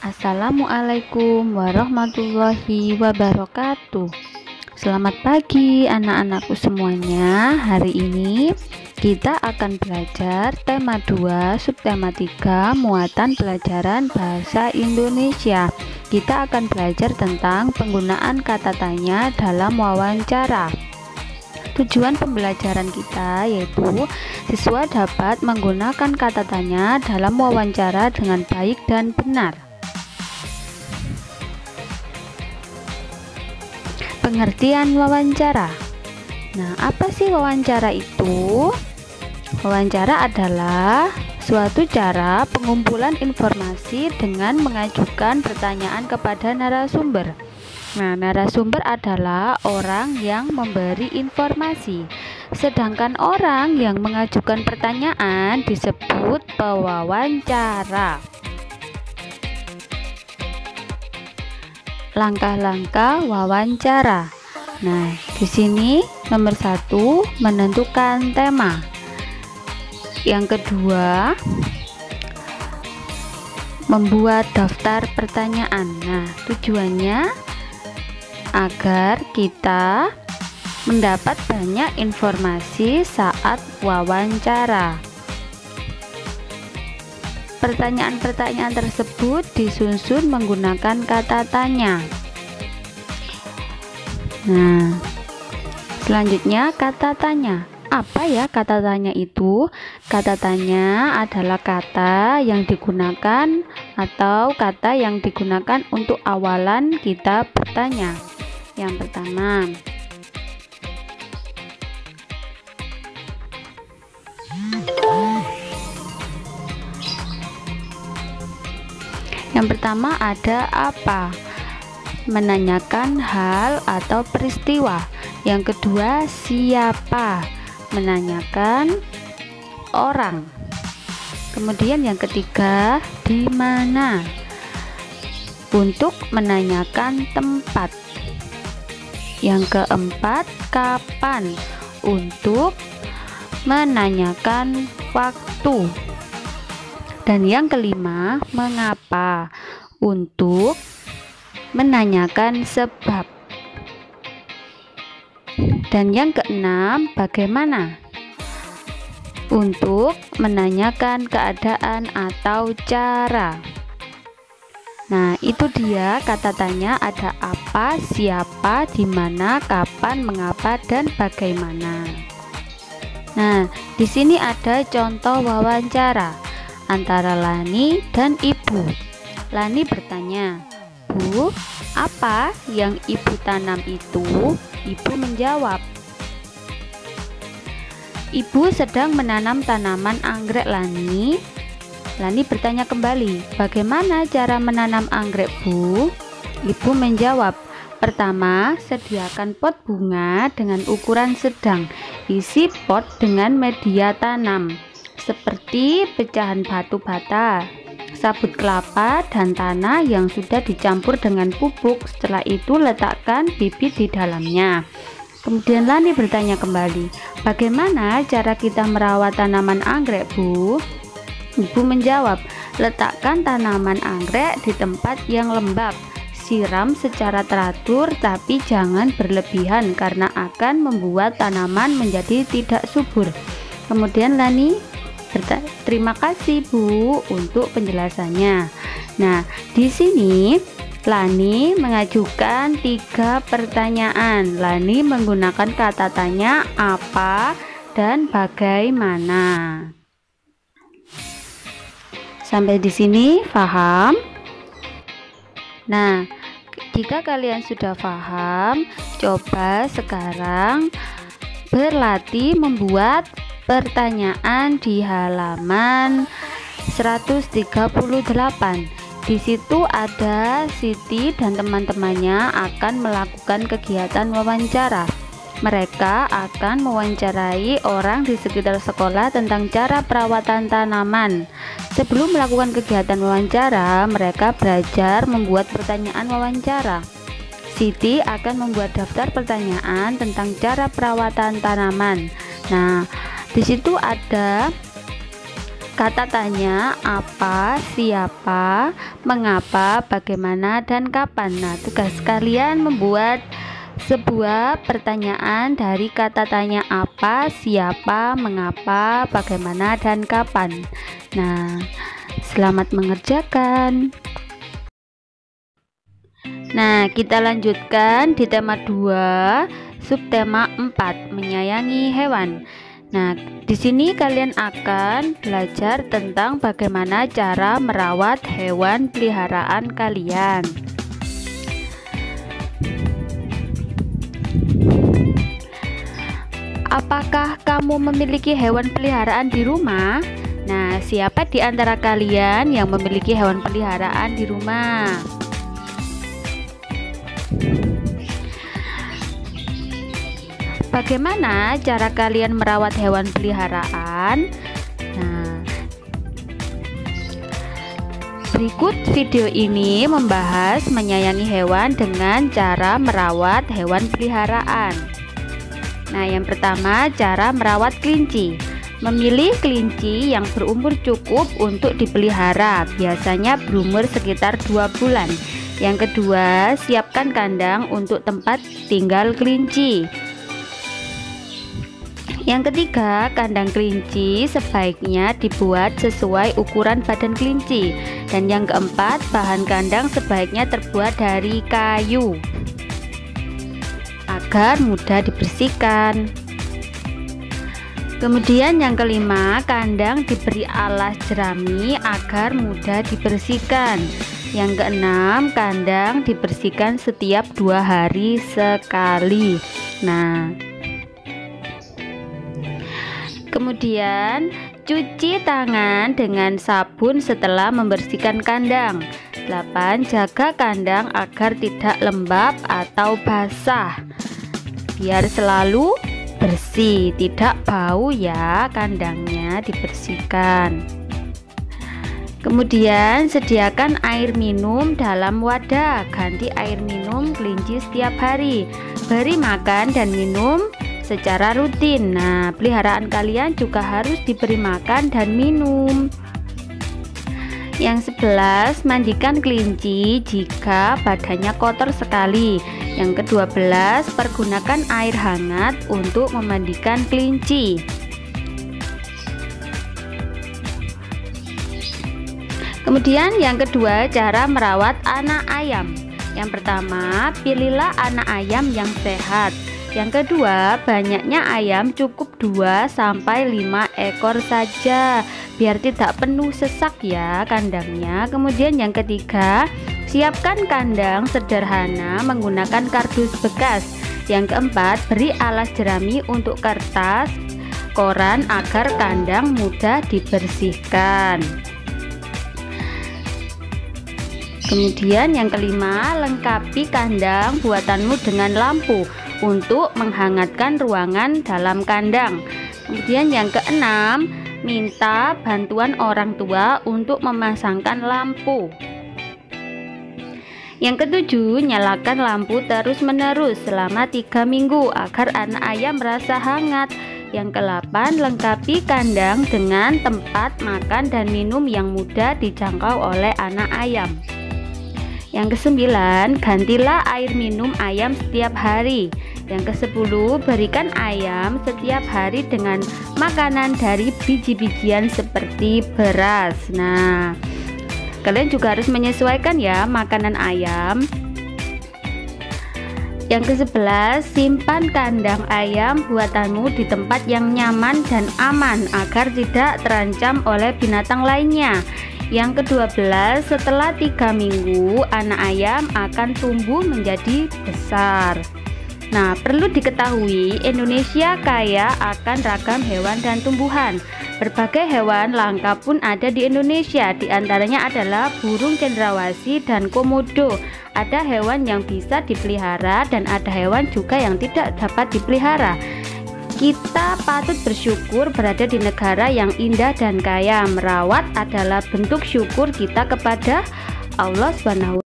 Assalamualaikum warahmatullahi wabarakatuh. Selamat pagi anak-anakku semuanya. Hari ini kita akan belajar tema 2 subtema 3 muatan pelajaran bahasa Indonesia. Kita akan belajar tentang penggunaan kata tanya dalam wawancara. Tujuan pembelajaran kita yaitu siswa dapat menggunakan kata tanya dalam wawancara dengan baik dan benar. Pengertian wawancara. Nah, apa sih wawancara itu? Wawancara adalah suatu cara pengumpulan informasi dengan mengajukan pertanyaan kepada narasumber. Nah, narasumber adalah orang yang memberi informasi, sedangkan orang yang mengajukan pertanyaan disebut pewawancara. Langkah-langkah wawancara. Nah, di sini nomor 1 menentukan tema. Yang kedua, membuat daftar pertanyaan. Nah, tujuannya agar kita mendapat banyak informasi saat wawancara. Pertanyaan-pertanyaan tersebut disusun menggunakan kata tanya. Nah, selanjutnya kata tanya. Apa ya kata tanya itu? Kata tanya adalah kata yang digunakan atau kata yang digunakan untuk awalan kita bertanya. Yang pertama, ada apa? Menanyakan hal atau peristiwa. Yang kedua, siapa? Menanyakan orang. Kemudian yang ketiga, di mana? Untuk menanyakan tempat. Yang keempat, kapan? Untuk menanyakan waktu. Dan yang kelima, mengapa? Untuk menanyakan sebab. Dan yang keenam, bagaimana? Untuk menanyakan keadaan atau cara. Nah, itu dia kata tanya, ada apa, siapa, di mana, kapan, mengapa, dan bagaimana. Nah, di sini ada contoh wawancara antara Lani dan Ibu. Lani bertanya, "Bu, apa yang Ibu tanam itu?" Ibu menjawab, "Ibu sedang menanam tanaman anggrek, Lani." Lani bertanya kembali, "Bagaimana cara menanam anggrek, Bu?" Ibu menjawab, "Pertama, sediakan pot bunga dengan ukuran sedang. Isi pot dengan media tanam, seperti pecahan batu bata, sabut kelapa, dan tanah yang sudah dicampur dengan pupuk. Setelah itu letakkan bibit di dalamnya." Kemudian Lani bertanya kembali, "Bagaimana cara kita merawat tanaman anggrek, Bu?" Ibu menjawab, "Letakkan tanaman anggrek di tempat yang lembab. Siram secara teratur, tapi jangan berlebihan karena akan membuat tanaman menjadi tidak subur." Kemudian Lani "Terima kasih, Bu, untuk penjelasannya." Nah, di sini Lani mengajukan 3 pertanyaan. Lani menggunakan kata tanya apa dan bagaimana. Sampai di sini paham? Nah, jika kalian sudah paham, coba sekarang berlatih membuat pertanyaan di halaman 138. Di situ ada Siti dan teman-temannya akan melakukan kegiatan wawancara. Mereka akan mewawancarai orang di sekitar sekolah tentang cara perawatan tanaman. Sebelum melakukan kegiatan wawancara, mereka belajar membuat pertanyaan wawancara. Siti akan membuat daftar pertanyaan tentang cara perawatan tanaman. Nah, di situ ada kata tanya apa, siapa, mengapa, bagaimana, dan kapan. Nah, tugas kalian membuat sebuah pertanyaan dari kata tanya apa, siapa, mengapa, bagaimana, dan kapan. Nah, selamat mengerjakan. Nah, kita lanjutkan di tema 2, subtema 4, menyayangi hewan. Nah, di sini kalian akan belajar tentang bagaimana cara merawat hewan peliharaan kalian. Apakah kamu memiliki hewan peliharaan di rumah? Nah, siapa di antara kalian yang memiliki hewan peliharaan di rumah? Bagaimana cara kalian merawat hewan peliharaan? Nah, berikut video ini membahas menyayangi hewan dengan cara merawat hewan peliharaan. Nah, yang pertama, cara merawat kelinci. Memilih kelinci yang berumur cukup untuk dipelihara, biasanya berumur sekitar 2 bulan. Yang kedua, siapkan kandang untuk tempat tinggal kelinci. Yang ketiga, kandang kelinci sebaiknya dibuat sesuai ukuran badan kelinci. Dan yang keempat, bahan kandang sebaiknya terbuat dari kayu agar mudah dibersihkan. Kemudian yang kelima, kandang diberi alas jerami agar mudah dibersihkan. Yang keenam, kandang dibersihkan setiap 2 hari sekali. Nah, kemudian cuci tangan dengan sabun setelah membersihkan kandang. 8. Jaga kandang agar tidak lembab atau basah, biar selalu bersih, tidak bau ya, kandangnya dibersihkan. Kemudian sediakan air minum dalam wadah, ganti air minum kelinci setiap hari, beri makan dan minum secara rutin. Nah, peliharaan kalian juga harus diberi makan dan minum. Yang 11, mandikan kelinci jika badannya kotor sekali. Yang ke-12, pergunakan air hangat untuk memandikan kelinci. Kemudian yang kedua, cara merawat anak ayam. Yang pertama, pilihlah anak ayam yang sehat. Yang kedua, banyaknya ayam cukup 2-5 ekor saja, biar tidak penuh sesak ya kandangnya. Kemudian yang ketiga, siapkan kandang sederhana menggunakan kardus bekas. Yang keempat, beri alas jerami untuk kertas, koran agar kandang mudah dibersihkan. Kemudian yang kelima, lengkapi kandang buatanmu dengan lampu untuk menghangatkan ruangan dalam kandang. Kemudian yang keenam, minta bantuan orang tua untuk memasangkan lampu. Yang ketujuh, nyalakan lampu terus-menerus selama 3 minggu agar anak ayam merasa hangat. Yang ke-8, lengkapi kandang dengan tempat makan dan minum yang mudah dijangkau oleh anak ayam. Yang ke-9, gantilah air minum ayam setiap hari. Yang ke-10, berikan ayam setiap hari dengan makanan dari biji-bijian seperti beras. Nah, kalian juga harus menyesuaikan ya makanan ayam. Yang ke-11, simpan kandang ayam buatanmu di tempat yang nyaman dan aman agar tidak terancam oleh binatang lainnya. Yang ke-12, setelah 3 minggu anak ayam akan tumbuh menjadi besar. Nah, perlu diketahui Indonesia kaya akan ragam hewan dan tumbuhan. Berbagai hewan langka pun ada di Indonesia, di antaranya adalah burung cendrawasih dan komodo. Ada hewan yang bisa dipelihara dan ada hewan juga yang tidak dapat dipelihara. Kita patut bersyukur berada di negara yang indah dan kaya. Merawat adalah bentuk syukur kita kepada Allah SWT.